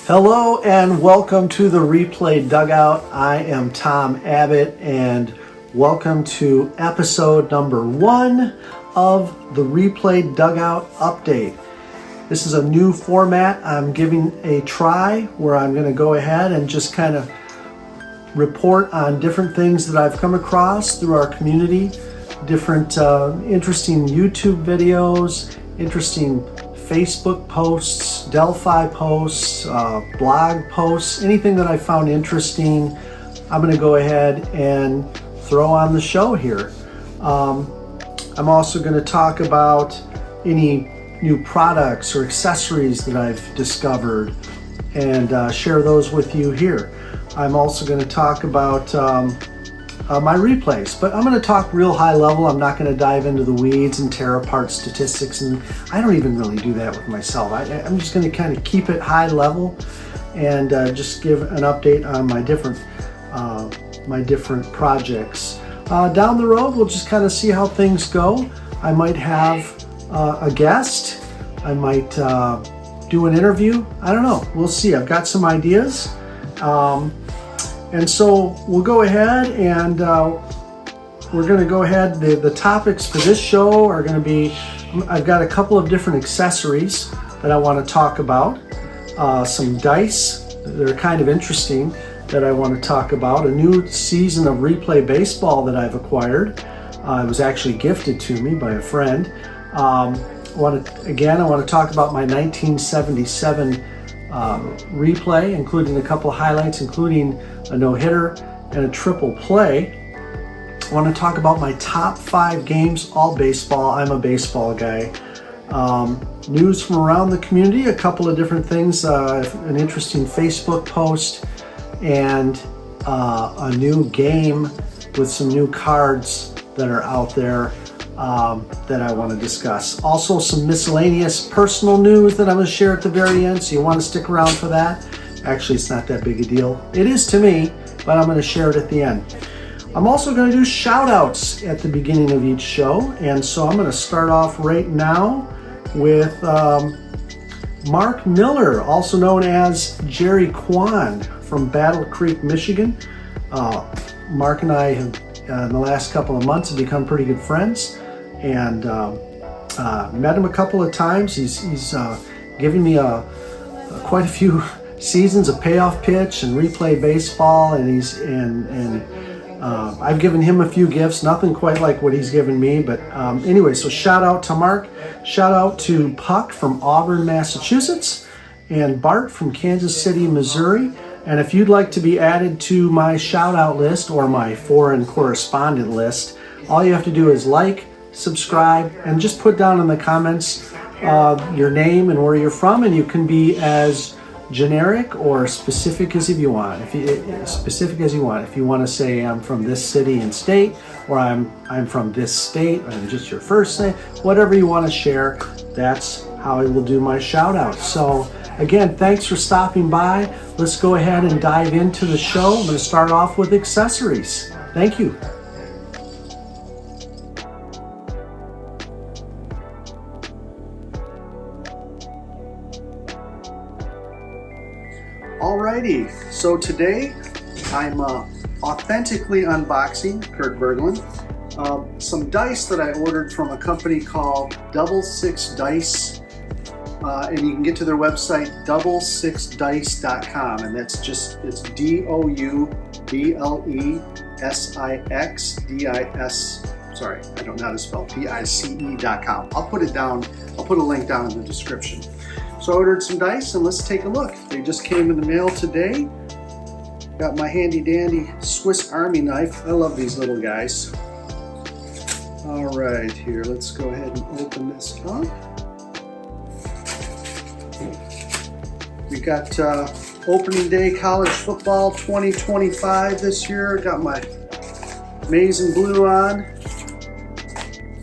Hello and welcome to the Replay Dugout. I am Tom Abbott and welcome to episode number 1 of the Replay Dugout update. This is a new format I'm giving a try where I'm going to go ahead and just kind of report on different things that I've come across through our community, different interesting YouTube videos, interesting Facebook posts, Delphi posts, blog posts, anything that I found interesting, I'm going to go ahead and throw on the show here. I'm also going to talk about any new products or accessories that I've discovered and share those with you here. I'm also going to talk about my replays, but I'm going to talk real high level. I'm not going to dive into the weeds and tear apart statistics, and I don't even really do that with myself. I'm just going to kind of keep it high level and just give an update on my different projects. Down the road, we'll just kind of see how things go. I might have a guest. I might do an interview. I don't know. We'll see. I've got some ideas. And so we'll go ahead and we're going to go ahead. The topics for this show are going to be, I've got a couple of different accessories that I want to talk about. Some dice that are kind of interesting that I want to talk about. A new season of Replay Baseball that I've acquired. It was actually gifted to me by a friend. I want to talk about my 1977 replay, including a couple of highlights, including a no-hitter and a triple play. I want to talk about my top 5 games, all baseball. I'm a baseball guy. News from around the community, a couple of different things, an interesting Facebook post, and a new game with some new cards that are out there that I want to discuss. Also some miscellaneous personal news that I'm going to share at the very end, so you want to stick around for that. Actually, it's not that big a deal. It is to me, but I'm going to share it at the end. I'm also going to do shout-outs at the beginning of each show, and so I'm going to start off right now with Mark Miller, also known as Jerry Kwan from Battle Creek, Michigan. Mark and I have, in the last couple of months, have become pretty good friends, and met him a couple of times. He's given me quite a few seasons of Payoff Pitch and Replay Baseball, and I've given him a few gifts, nothing quite like what he's given me, but anyway, so shout out to Mark, shout out to Puck from Auburn, Massachusetts, and Bart from Kansas City, Missouri. And if you'd like to be added to my shout out list or my foreign correspondent list, all you have to do is like, subscribe, and just put down in the comments your name and where you're from, and you can be as generic or specific as you want. If you want to say I'm from this city and state, or I'm from this state, and just your first name, whatever you want to share, that's how I will do my shout out. So again, thanks for stopping by. Let's go ahead and dive into the show. I'm going to start off with accessories. Thank you. Alrighty, so today I'm authentically unboxing, Kurt Berglund, some dice that I ordered from a company called Double Six Dice, and you can get to their website, double6dice.com, and it's DOUBLESIXDIS, sorry, I don't know how to spell, BICE.com. I'll put a link down in the description. So I ordered some dice, and let's take a look. They just came in the mail today. Got my handy dandy Swiss Army knife. I love these little guys. All right, here, let's go ahead and open this up. We got opening day college football 2025 this year. Got my maize and blue on.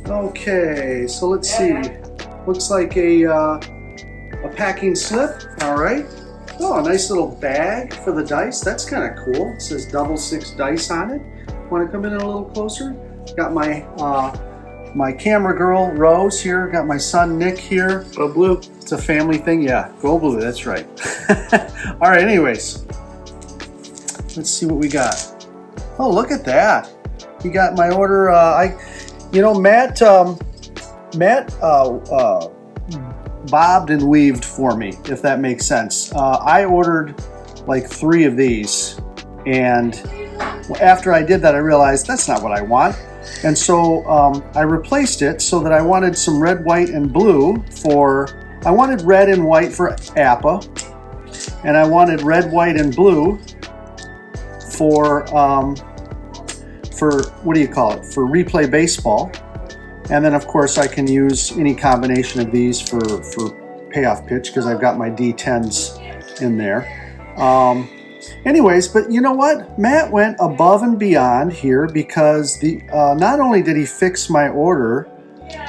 Okay, so let's see. Looks like a packing slip. All right. Oh, a nice little bag for the dice. That's kind of cool. It says Double Six Dice on it. Want to come in a little closer? Got my my camera girl, Rose, here. Got my son, Nick, here. Go Blue. It's a family thing. Yeah, go Blue. That's right. All right, anyways. Let's see what we got. Oh, look at that. You got my order. Matt bobbed and weaved for me, if that makes sense. I ordered like 3 of these, and after I did that, I realized that's not what I want. And so I replaced it so that I wanted some red, white, and blue I wanted red and white for APA, and I wanted red, white, and blue for what do you call it? For replay baseball. And then of course I can use any combination of these for payoff pitch because I've got my D10s in there. Anyways, but you know what? Matt went above and beyond here because not only did he fix my order,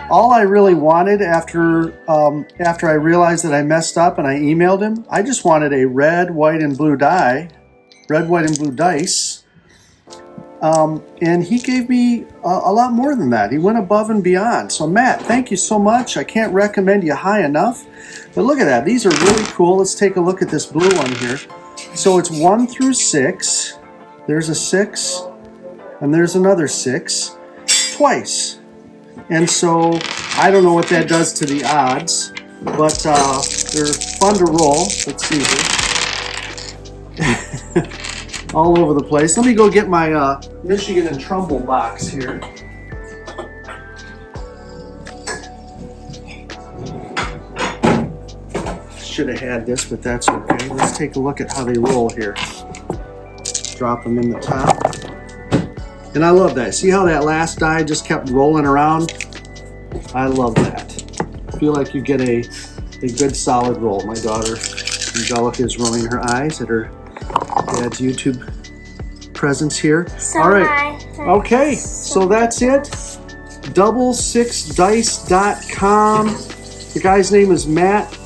all I really wanted after I realized that I messed up and I emailed him, I just wanted a red, white, and blue dice. And he gave me a lot more than that. He went above and beyond. So Matt, thank you so much. I can't recommend you high enough. But look at that. These are really cool. Let's take a look at this blue one here. So it's 1 through 6. There's a 6. And there's another 6. Twice. And so I don't know what that does to the odds. But they're fun to roll. Let's see here. All over the place. Let me go get my Michigan and Trumbull box here. Should have had this, but that's okay. Let's take a look at how they roll here. Drop them in the top. And I love that. See how that last die just kept rolling around? I love that. I feel like you get a good solid roll. My daughter, Angelica, is rolling her eyes at her dad's YouTube presence here. So all right. Okay, so that's it. Double6dice.com. The guy's name is Matt,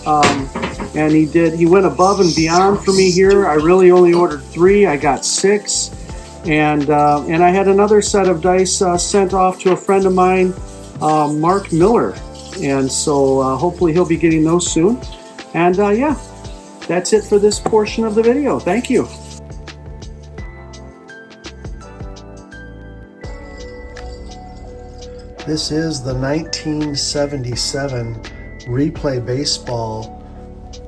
and he went above and beyond for me here. I really only ordered 3. I got 6, and I had another set of dice sent off to a friend of mine, Mark Miller, and so hopefully he'll be getting those soon. And yeah, that's it for this portion of the video. Thank you. This is the 1977 Replay Baseball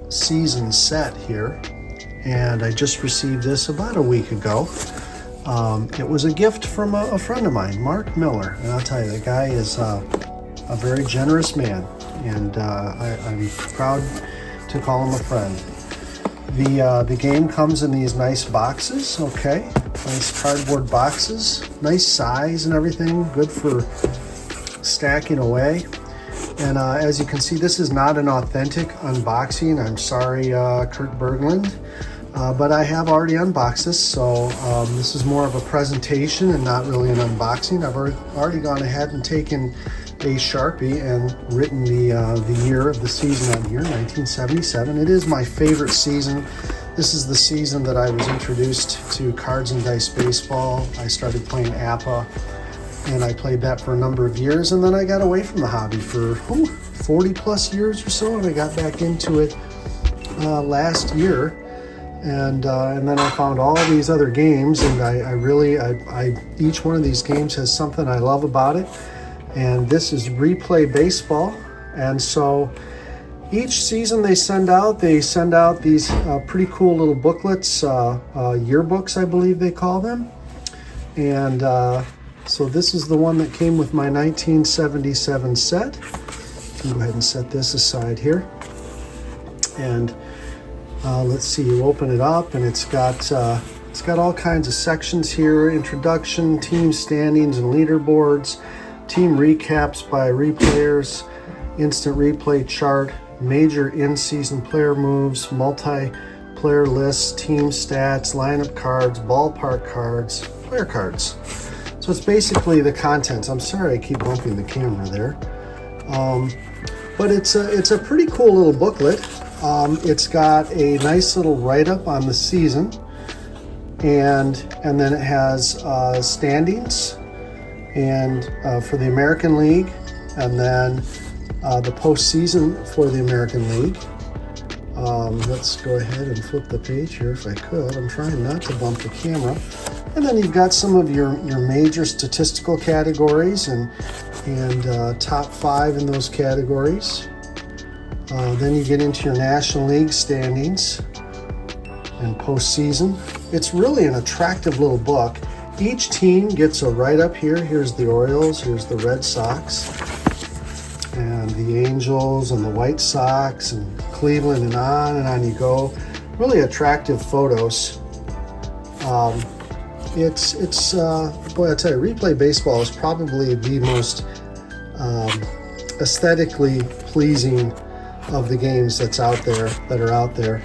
season set here, and I just received this about a week ago. It was a gift from a friend of mine, Mark Miller, and I'll tell you, the guy is a very generous man, and I'm proud to call him a friend. The game comes in these nice boxes, okay? Nice cardboard boxes, nice size and everything, good for stacking away. And as you can see, this is not an authentic unboxing. I'm sorry, Kurt Berglund, but I have already unboxed this, so this is more of a presentation and not really an unboxing. I've already gone ahead and taken a Sharpie and written the year of the season on here, 1977. It is my favorite season. This is the season that I was introduced to cards and dice baseball. I started playing APA, and I played that for a number of years, and then I got away from the hobby for 40 plus years or so, and I got back into it last year, and then I found all these other games, and I each one of these games has something I love about it, and this is Replay Baseball. And so each season they send out these pretty cool little booklets, yearbooks I believe they call them, and so this is the one that came with my 1977 set. Go ahead and set this aside here. And let's see, you open it up and it's got all kinds of sections here: introduction, team standings and leaderboards, team recaps by replayers, instant replay chart, major in-season player moves, multiplayer lists, team stats, lineup cards, ballpark cards, player cards. So it's basically the contents. I'm sorry I keep bumping the camera there. But it's a pretty cool little booklet. It's got a nice little write-up on the season, and then it has standings, and for the American League, and then the postseason for the American League. Let's go ahead and flip the page here if I could. I'm trying not to bump the camera. And then you've got some of your major statistical categories and top 5 in those categories. Then you get into your National League standings and postseason. It's really an attractive little book. Each team gets a write-up here. Here's the Orioles, here's the Red Sox, and the Angels, and the White Sox, and Cleveland, and on you go. Really attractive photos. It's boy, I tell you, replay baseball is probably the most aesthetically pleasing of the games that are out there.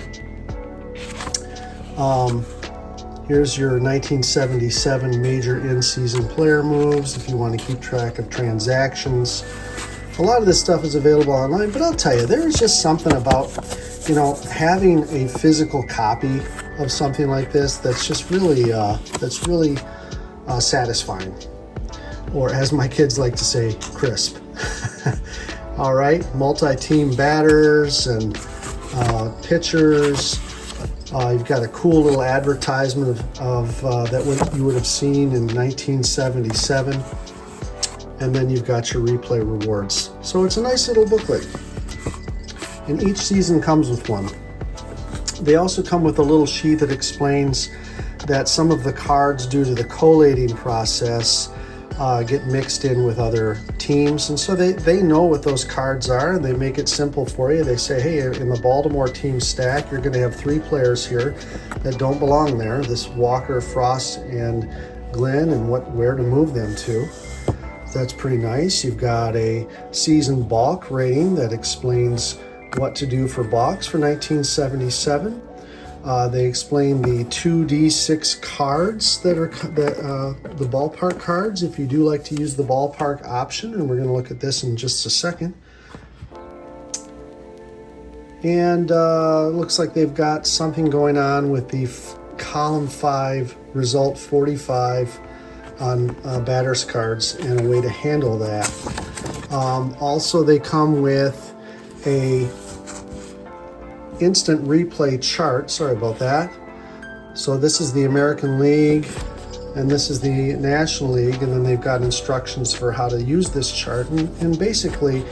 Here's your 1977 major in-season player moves if you want to keep track of transactions. A lot of this stuff is available online, but I'll tell you, there is just something about, having a physical copy of something like this that's just really, satisfying. Or as my kids like to say, crisp. All right, multi-team batters and pitchers. You've got a cool little advertisement of that what you would have seen in 1977. And then you've got your replay rewards. So it's a nice little booklet. And each season comes with one. They also come with a little sheet that explains that some of the cards, due to the collating process, get mixed in with other teams. And so they know what those cards are, and they make it simple for you. They say, hey, in the Baltimore team stack, you're going to have 3 players here that don't belong there. This Walker, Frost, and Glenn, and where to move them to. That's pretty nice. You've got a season balk rating that explains what to do for balks for 1977. They explain the 2D6 cards that are the ballpark cards, if you do like to use the ballpark option, and we're going to look at this in just a second. And looks like they've got something going on with the column 5 result 45 on batters cards and a way to handle that. Also, they come with a instant replay chart. Sorry about that. So this is the American League and this is the National League, and then they've got instructions for how to use this chart. And basically,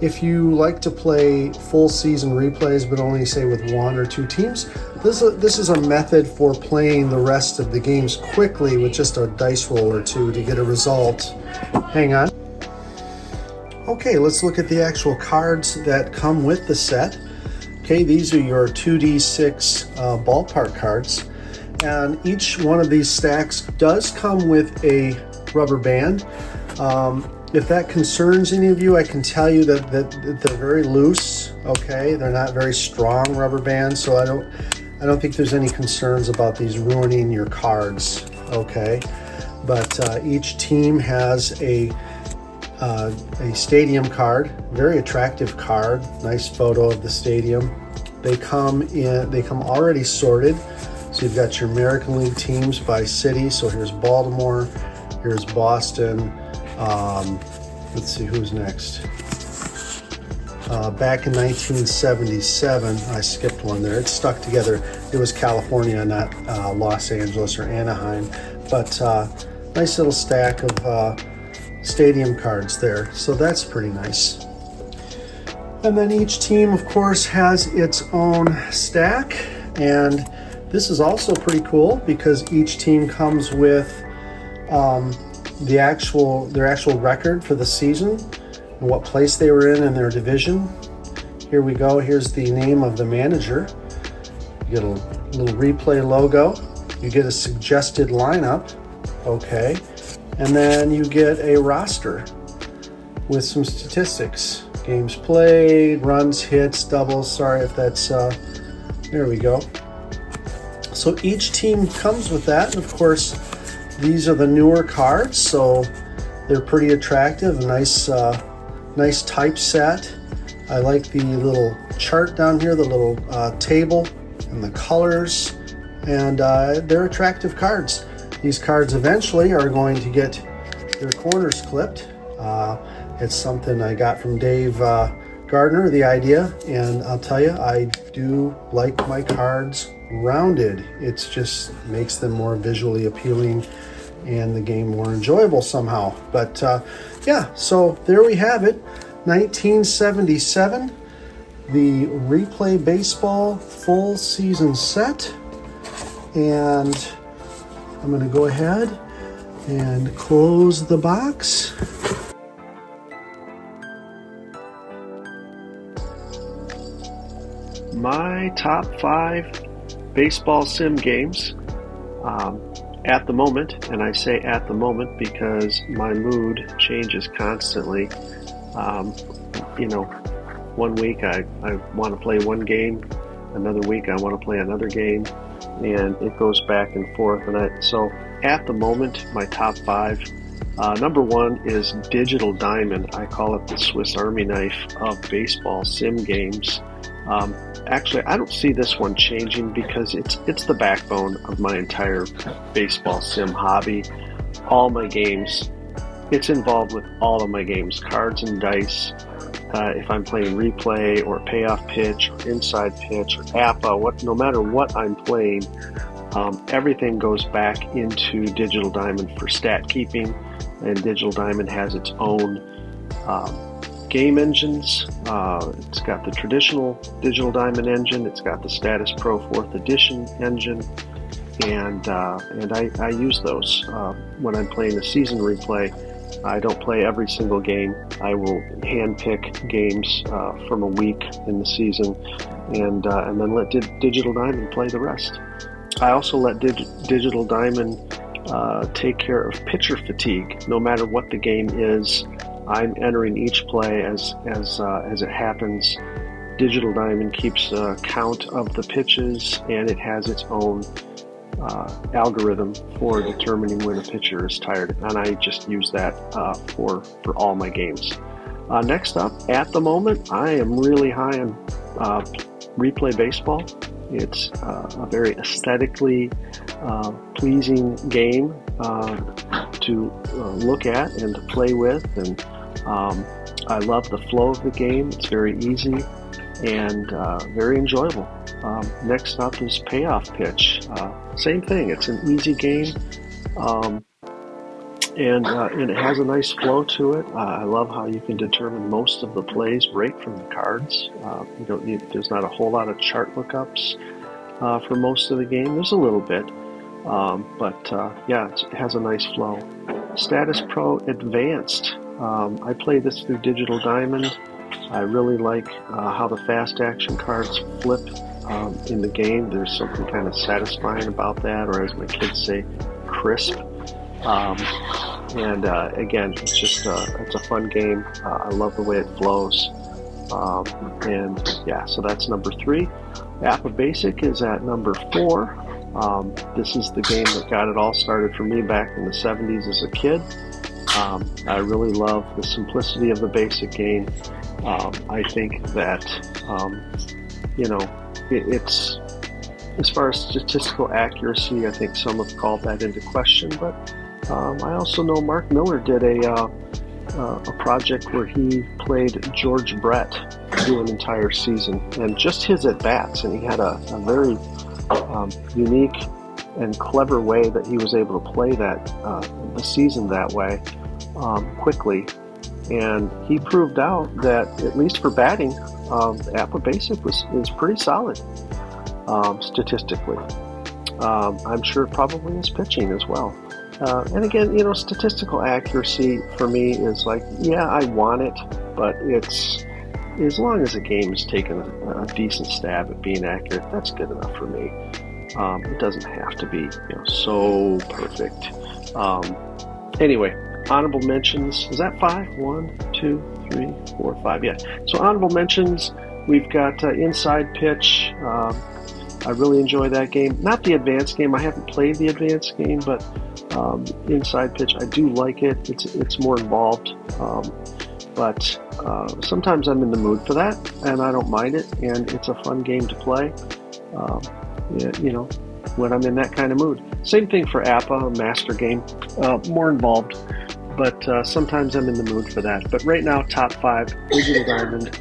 if you like to play full season replays but only say with 1 or 2 teams, this is a method for playing the rest of the games quickly with just a dice roll or 2 to get a result. Hang on. Okay, let's look at the actual cards that come with the set. Okay, these are your 2D6 ballpark cards, and each one of these stacks does come with a rubber band. If that concerns any of you, I can tell you that they're very loose. Okay, they're not very strong rubber bands, so I don't think there's any concerns about these ruining your cards. Okay, but each team has a stadium card, very attractive card, nice photo of the stadium. They come already sorted. So you've got your American League teams by city. So here's Baltimore, here's Boston. Let's see who's next. Back in 1977, I skipped one there. It's stuck together. It was California, not Los Angeles or Anaheim. But nice little stack of stadium cards there. So that's pretty nice. And then each team, of course, has its own stack. And this is also pretty cool because each team comes with their actual record for the season and what place they were in their division. Here we go. Here's the name of the manager. You get a little replay logo. You get a suggested lineup. Okay. And then you get a roster with some statistics. Games played, runs, hits, doubles. Sorry if that's, there we go. So each team comes with that. And of course, these are the newer cards, so they're pretty attractive. Nice typeset. I like the little chart down here, the little table, and the colors, and they're attractive cards. These cards eventually are going to get their corners clipped. It's something I got from Dave Gardner, the idea, and I'll tell you, I do like my cards rounded. It just makes them more visually appealing and the game more enjoyable somehow. But yeah, so there we have it, 1977, the Replay Baseball full season set. And I'm going to go ahead and close the box. My top 5 baseball sim games at the moment, and I say at the moment because my mood changes constantly. One week I want to play one game, another week I want to play another game, and it goes back and forth. So at the moment, my top 5, number 1 is Digital Diamond. I call it the Swiss Army knife of baseball sim games. Actually, I don't see this one changing because it's the backbone of my entire baseball sim hobby. All my games, it's involved with all of my games, cards and dice. If I'm playing replay or payoff pitch or inside pitch or APA, no matter what I'm playing, everything goes back into Digital Diamond for stat keeping, and Digital Diamond has its own game engines. It's got the traditional Digital Diamond engine, it's got the Status Pro 4th Edition engine, and I use those when I'm playing a season replay. I don't play every single game. I will hand-pick games from a week in the season, and then let Digital Diamond play the rest. I also let Digital Diamond take care of pitcher fatigue. No matter what the game is, I'm entering each play as it happens. Digital Diamond keeps count of the pitches, and it has its own algorithm for determining when a pitcher is tired, and I just use that for all my games. Next up, at the moment, I am really high on Replay Baseball. It's a very aesthetically pleasing game to look at and to play with, and I love the flow of the game. It's very easy and very enjoyable. Next up is Payoff Pitch. Same thing, it's an easy game, and it has a nice flow to it. I love how you can determine most of the plays right from the cards. There's not a whole lot of chart lookups for most of the game. There's a little bit, but it has a nice flow. Status Pro Advanced. I play this through Digital Diamond. I really like how the fast action cards flip in the game. There's something kind of satisfying about that, or as my kids say, crisp. Again, it's just it's a fun game. I love the way it flows. So that's number 3. APA Basic is at number 4. This is the game that got it all started for me back in the 70s as a kid. I really love the simplicity of the basic game. I think that, it's, as far as statistical accuracy, I think some have called that into question, but I also know Mark Miller did a project where he played George Brett through an entire season, and just his at-bats, and he had a very unique and clever way that he was able to play that the season that way quickly. And he proved out that, at least for batting, APA Basic is pretty solid statistically. I'm sure probably is pitching as well. And again, statistical accuracy for me is like, yeah, I want it, but it's, as long as a game is taking a decent stab at being accurate, that's good enough for me. It doesn't have to be, so perfect. Anyway, honorable mentions. Is that 5? 1, 2, 3, 4, 5. Yeah. So honorable mentions. We've got Inside Pitch. I really enjoy that game. Not the advanced game. I haven't played the advanced game, but Inside Pitch, I do like it. It's more involved. But sometimes I'm in the mood for that, and I don't mind it. And it's a fun game to play. When I'm in that kind of mood. Same thing for APA, Master Game. More involved. but sometimes I'm in the mood for that. But right now, top 5, Digital Diamond,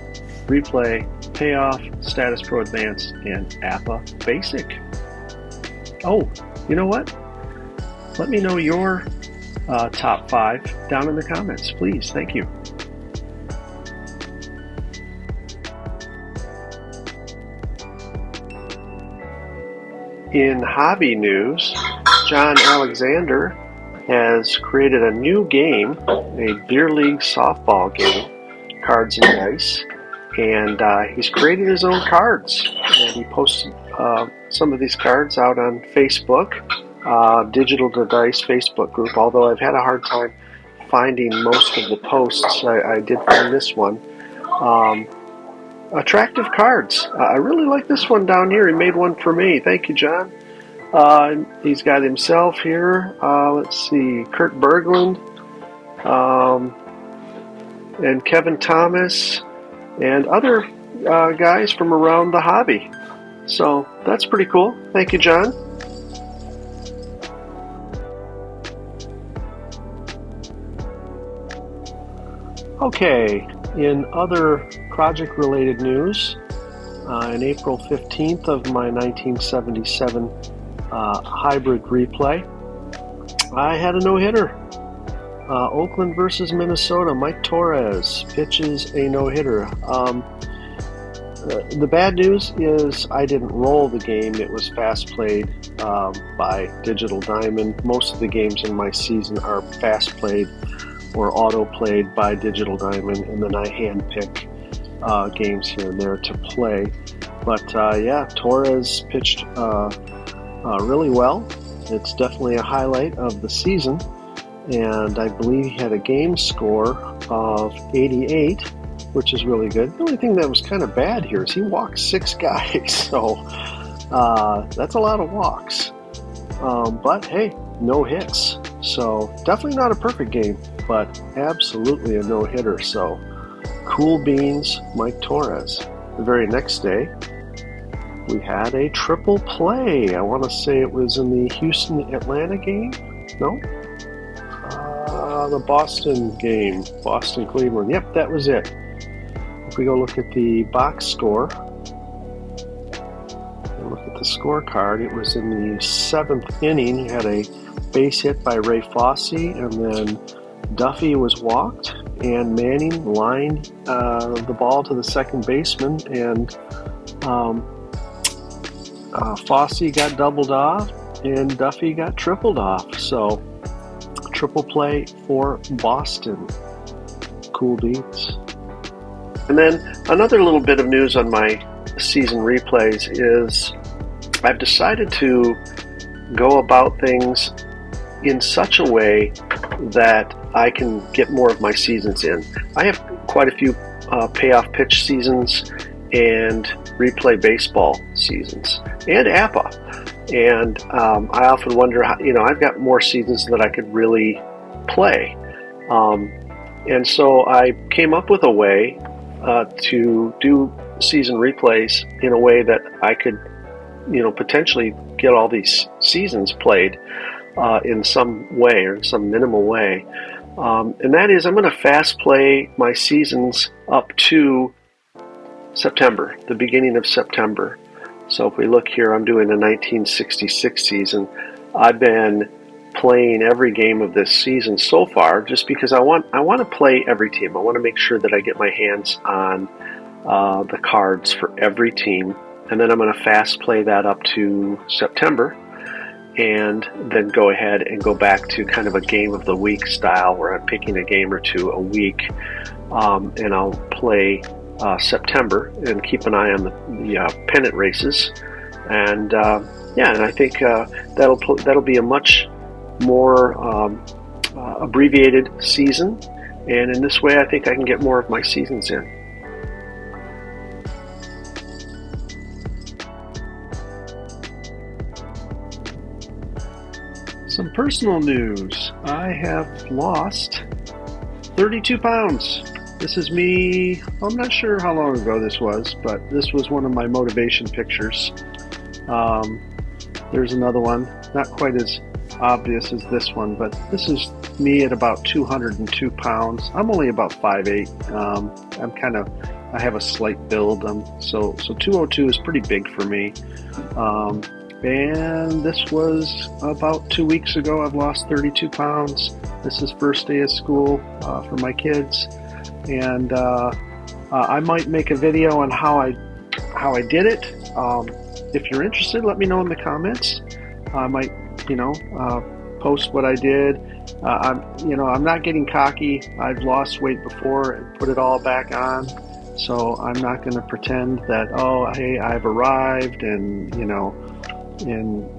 Replay, Payoff, Status Pro Advanced, and APA Basic. Oh, you know what? Let me know your top 5 down in the comments, please. Thank you. In hobby news, John Alexander has created a new game, a beer league softball game, cards and dice, and he's created his own cards. And he posted some of these cards out on Facebook, Digital to Dice Facebook group, although I've had a hard time finding most of the posts. I did find this one. Attractive cards. I really like this one down here. He made one for me. Thank you, John. He's got himself here. Let's see, Kurt Berglund, and Kevin Thomas, and other guys from around the hobby. So that's pretty cool. Thank you, John. Okay, in other project-related news, on April 15th of my 1977 hybrid replay, I had a no-hitter. Oakland versus Minnesota, Mike Torres pitches a no-hitter. The bad news is I didn't roll the game. It was fast-played by Digital Diamond. Most of the games in my season are fast-played or auto-played by Digital Diamond, and then I hand-pick games here and there to play. But yeah, Torres pitched really well. It's definitely a highlight of the season, and I believe he had a game score of 88, which is really good. The only thing that was kind of bad here is he walked 6 guys, so that's a lot of walks. But hey, no hits, so definitely not a perfect game, but absolutely a no-hitter. So cool beans, Mike Torres. The very next day, we had a triple play. I want to say it was in the Houston-Atlanta game. No? The Boston game. Boston-Cleveland. Yep, that was it. If we go look at the box score, and look at the scorecard, it was in the 7th inning. He had a base hit by Ray Fosse, and then Duffy was walked, and Manning lined the ball to the second baseman, and Fosse got doubled off, and Duffy got tripled off. So, triple play for Boston. Cool beats. And then another little bit of news on my season replays is I've decided to go about things in such a way that I can get more of my seasons in. I have quite a few payoff pitch seasons and replay baseball seasons and APA. And I often wonder how, I've got more seasons that I could really play. And so I came up with a way to do season replays in a way that I could, potentially get all these seasons played in some way or in some minimal way. And that is, I'm going to fast play my seasons up to September, the beginning of September. So if we look here, I'm doing a 1966 season. I've been playing every game of this season so far just because I want to play every team. I want to make sure that I get my hands on the cards for every team. And then I'm going to fast play that up to September, and then go ahead and go back to kind of a game of the week style where I'm picking a game or two a week, and I'll play September and keep an eye on the pennant races, and and I think that'll be a much more abbreviated season, and in this way I think I can get more of my seasons in. Some personal news. I have lost 32 pounds. This is me. I'm not sure how long ago this was, but this was one of my motivation pictures. There's another one, not quite as obvious as this one, but this is me at about 202 pounds. I'm only about 5'8". I have a slight build. So 202 is pretty big for me. And this was about 2 weeks ago. I've lost 32 pounds. This is first day of school for my kids. And I might make a video on how I did it. If you're interested, let me know in the comments. I might, post what I did. I'm not getting cocky. I've lost weight before and put it all back on. So I'm not going to pretend that, oh, hey, I've arrived and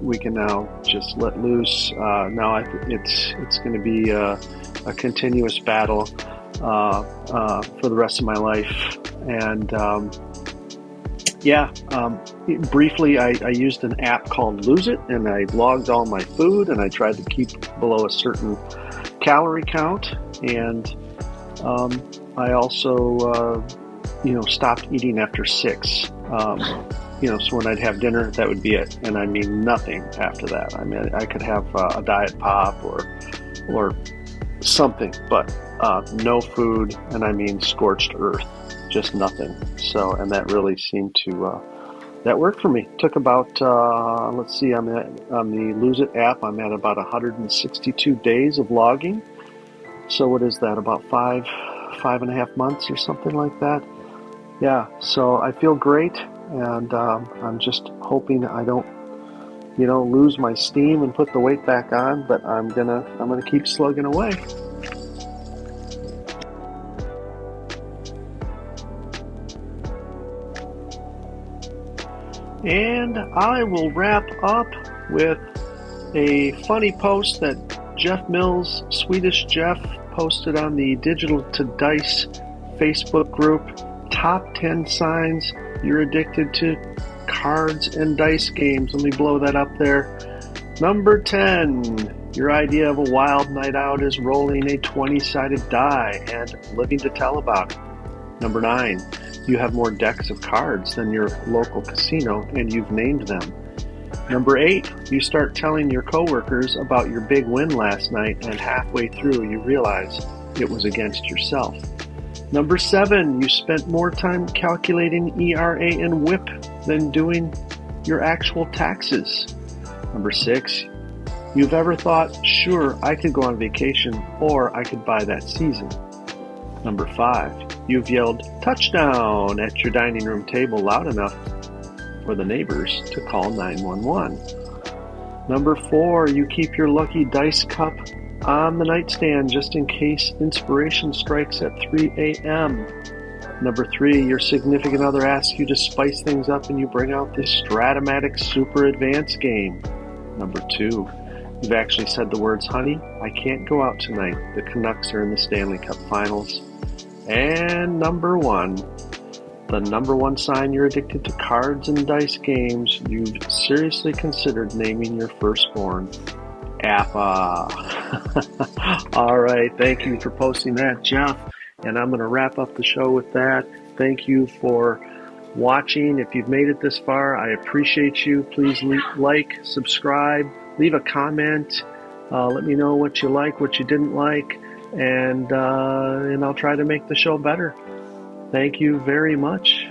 we can now just let loose. No, it's going to be a continuous battle for the rest of my life. And briefly, I used an app called Lose It, and I logged all my food, and I tried to keep below a certain calorie count. And I also, stopped eating after 6. So when I'd have dinner, that would be it. And I mean nothing after that. I mean, I could have a diet pop or something, but no food, and I mean scorched earth, just nothing. So, and that really seemed to, that worked for me. Took about, let's see, on the Lose It app, I'm at about 162 days of logging. So what is that, about 5.5 months or something like that? Yeah, so I feel great, and I'm just hoping I don't, lose my steam and put the weight back on, but I'm gonna keep slugging away. And I will wrap up with a funny post that Jeff Mills, Swedish Jeff, posted on the Digital to Dice Facebook group. Top 10 signs you're addicted to cards and dice games. Let me blow that up there. Number 10, your idea of a wild night out is rolling a 20-sided die and living to tell about it. Number 9, you have more decks of cards than your local casino and you've named them. Number 8, you start telling your coworkers about your big win last night, and halfway through you realize it was against yourself. Number 7, you spent more time calculating ERA and WHIP than doing your actual taxes. Number 6, you've ever thought, sure, I could go on vacation or I could buy that season. Number 5, you've yelled touchdown at your dining room table loud enough for the neighbors to call 911. Number 4, you keep your lucky dice cup on the nightstand just in case inspiration strikes at 3 a.m. Number 3, your significant other asks you to spice things up and you bring out this Stratomatic Super Advanced game. Number 2, you've actually said the words, honey, I can't go out tonight. The Canucks are in the Stanley Cup Finals. And number 1, the number 1 sign you're addicted to cards and dice games, you've seriously considered naming your firstborn Appa. All right, thank you for posting that, Jeff. And I'm going to wrap up the show with that. Thank you for watching. If you've made it this far, I appreciate you. Please like, subscribe, leave a comment. Let me know what you like, what you didn't like, and I'll try to make the show better. Thank you very much.